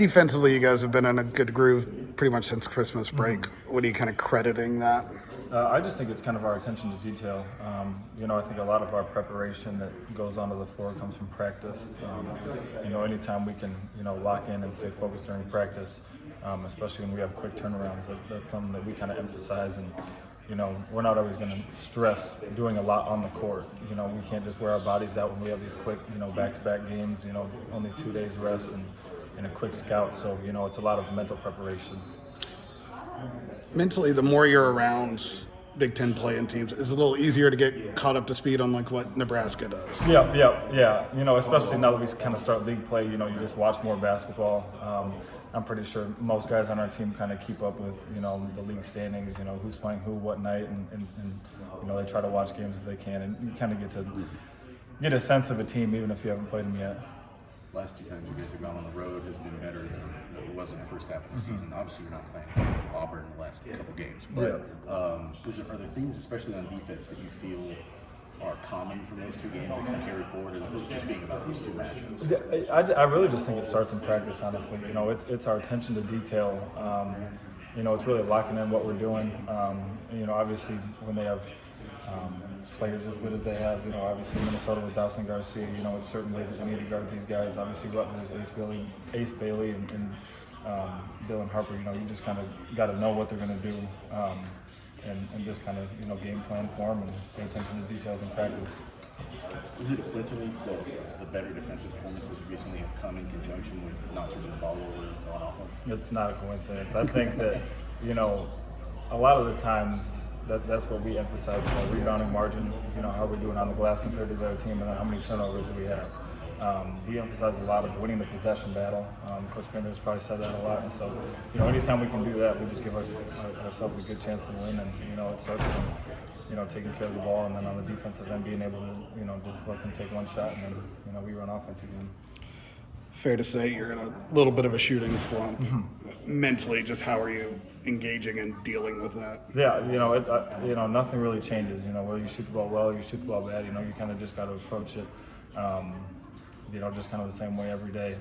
Defensively, you guys have been in a good groove pretty much since Christmas break. What are you kind of crediting that? I just think it's kind of our attention to detail. I think a lot of our preparation that goes onto the floor comes from practice. Anytime we can, lock in and stay focused during practice, especially when we have quick turnarounds, that's something that we kind of emphasize. And, we're not always going to stress doing a lot on the court. We can't just wear our bodies out when we have these quick, back-to-back games, only 2 days rest and a quick scout. So, it's a lot of mental preparation. Mentally, the more you're around Big Ten playing teams, it's a little easier to get caught up to speed on like what Nebraska does. Yeah. Especially now that we kind of start league play, you just watch more basketball. I'm pretty sure most guys on our team kind of keep up with, the league standings, who's playing who, what night, and they try to watch games if they can, and you kind of get a sense of a team even if you haven't played them yet. Last 2 times you guys have gone on the road has been better than it was in the first half of the season. Obviously, you're not playing Auburn in the last couple games, but are there things, especially on defense, that you feel are common from those 2 games that can carry forward, as opposed to just being about these 2 matchups? Yeah, I really just think it starts in practice, honestly. It's our attention to detail. It's really locking in what we're doing. Obviously, when they have players as good as they have, obviously Minnesota with Dawson Garcia, it's certain ways that we need to guard these guys. Obviously Rutgers, Ace Bailey, and Dylan Harper, you just kind of got to know what they're going to do and just kind of, game plan for them and pay attention to details in practice. Is it a coincidence that the better defensive performances recently have come in conjunction with not turning the ball over on offense? It's not a coincidence. I think that, a lot of the times that's what we emphasize, rebounding margin, how we're doing on the glass compared to the other team, and then how many turnovers do we have. We emphasize a lot of winning the possession battle. Coach Bender's probably said that a lot. And so, anytime we can do that, we just give ourselves a good chance to win. And, it starts from, taking care of the ball, and then on the defensive end, being able to, just let them take one shot, and then, we run offense again. Fair to say you're in a little bit of a shooting slump. Mentally, just how are you engaging and dealing with that? Yeah, nothing really changes. Whether you shoot the ball well, you shoot the ball bad, you kind of just got to approach it. Just kind of the same way every day.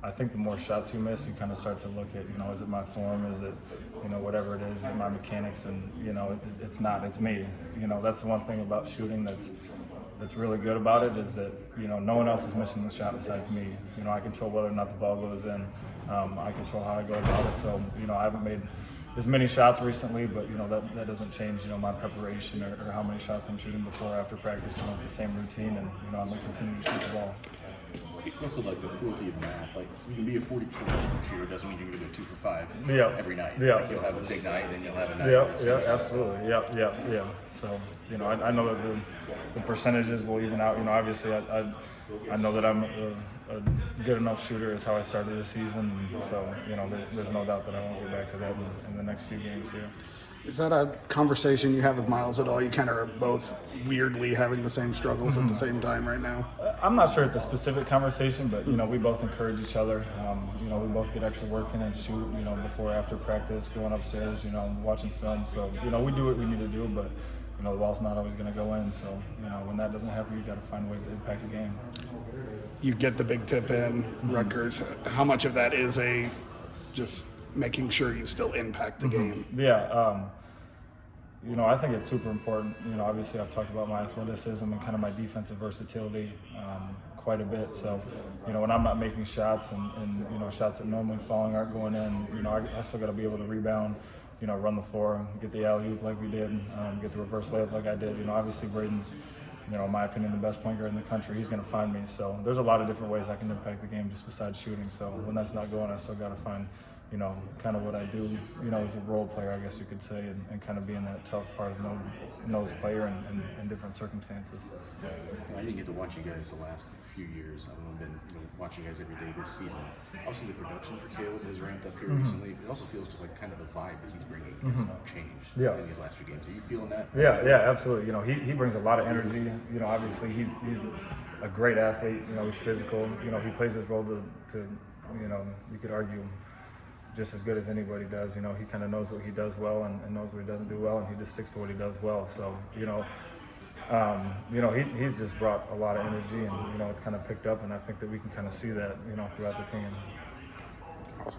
I think the more shots you miss, you kind of start to look at, is it my form? Is it, whatever it is my mechanics? And, it's not, it's me. That's the one thing about shooting that's really good about it is that, no one else is missing the shot besides me. I control whether or not the ball goes in. I control how I go about it. So, I haven't made as many shots recently, but that doesn't change my preparation or how many shots I'm shooting before or after practice. It's the same routine, and I'm gonna continue to shoot the ball. It's also like the cruelty of math. Like, you can be a 40% shooter, doesn't mean you're gonna go 2 for 5 every night. Yeah. Like, you'll have a big night and you'll have a night. Absolutely. Yeah. So I know that the percentages will even out. Obviously I know that I'm a good enough shooter is how I started the season. So, there's no doubt that I won't get back to that in the next few games here. Is that a conversation you have with Miles at all? You kind of are both weirdly having the same struggles at the same time right now? I'm not sure it's a specific conversation, but, we both encourage each other. We both get extra work in and shoot, before, after practice, going upstairs, watching film. So, we do what we need to do, but, the ball's not always going to go in. So, when that doesn't happen, you got to find ways to impact the game. You get the big tip in, Rutgers. How much of that is just making sure you still impact the game? Yeah. I think it's super important. Obviously I've talked about my athleticism and kind of my defensive versatility quite a bit. So, when I'm not making shots and shots that normally falling aren't going in, I still got to be able to rebound, run the floor, get the alley-oop like we did, get the reverse layup like I did. Obviously Braden's, in my opinion, the best point guard in the country. He's going to find me. So there's a lot of different ways I can impact the game just besides shooting. So when that's not going, I still got to find, kind of what I do, as a role player, I guess you could say, and kind of being that tough, hard-nosed player in different circumstances. I didn't get to watch you guys the last few years. I've been watching you guys every day this season. Obviously, the production for Caleb has ramped up here recently. It also feels just like kind of the vibe that he's bringing has changed in these last few games. Are you feeling that? Yeah, absolutely. He brings a lot of energy. Obviously he's a great athlete. He's physical. He plays his role to you could argue just as good as anybody does. He kind of knows what he does well and knows what he doesn't do well, and he just sticks to what he does well. So, he's just brought a lot of energy, and, it's kind of picked up, and I think that we can kind of see that, throughout the team.